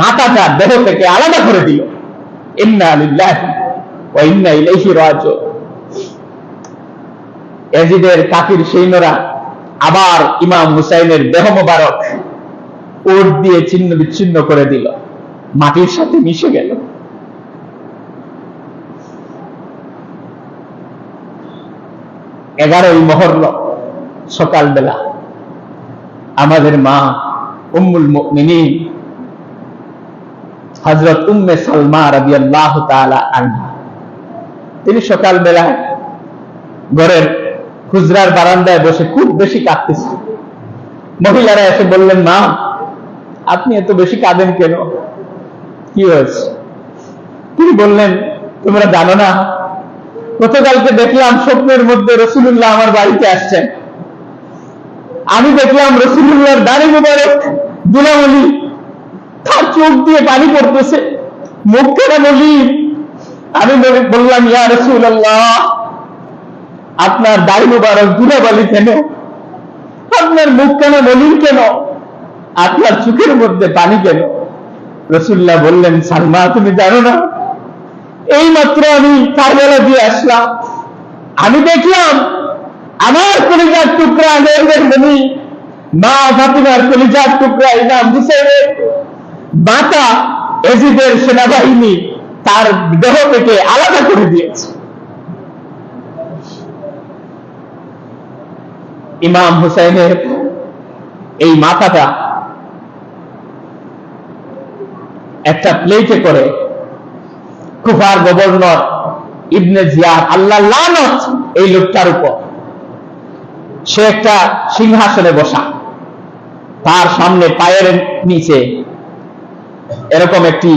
মাথাটা দেহ থেকে আলাদা করে দিল। ইন্না লিল্লাহি ওয়া ইন্না ইলাইহি রাজিউন। ইয়াজিদের কাফির সৈন্যরা আবার ইমাম হুসাইনের দেহ মোবারক ওট দিয়ে ছিন্ন বিচ্ছিন্ন করে দিল, মাটির সাথে মিশে গেল। এগারোই মহররম সকালবেলা আমাদের মা উম্মুল মুমিনিন হযরত উম্মে সালমা রাদিয়াল্লাহু তাআলা আনহা, তিনি সকালবেলা ঘরের হুজরার বারান্দায় বসে খুব বেশি কাঁদতেছেন। মহিলারা এসে বললেন, মা আপনি এত বেশি কাঁদেন কেন, কি হয়েছে? তিনি বললেন, তোমরা জানো না, গতকালকে দেখলাম স্বপ্নের মধ্যে রাসূলুল্লাহ আমার বাড়িতে আসছেন। আমি দেখলাম রাসূলুল্লাহর দাড়ি মোবারক দুলামলি, তার চোখ দিয়ে পানি পড়তেছে, মুখখানা মলিন। আমি বললাম, ইয়া রাসূলুল্লাহ, আপনার দাড়ি মোবারক দুলাবালি কেন, আপনার মুখখানা মলিন কেন, আপনার চোখের মধ্যে পানি কেন? রাসূলুল্লাহ বললেন, সালমা তুমি জানো না, এই মাত্র আমি কারবালা দিয়ে আসলাম, আমি দেখলাম আমার কলিজার টুকরা আমিরের মনি মা ফাতিমার কলিজার টুকরা ইমাম হুসাইনের মাতা ইয়াজিদের সেনাবাহিনী তার দেহ থেকে আলাদা করে দিয়েছে। ইমাম হুসাইনের এই মাথাটা একটা প্লেটে করে কুফার গভর্নর ইবনে জিয়াদ, আল্লাহ লানত এই লোকটার উপর, সে একটা সিংহাসনে বসা, তার সামনে পায়ের নিচে এরকম একটি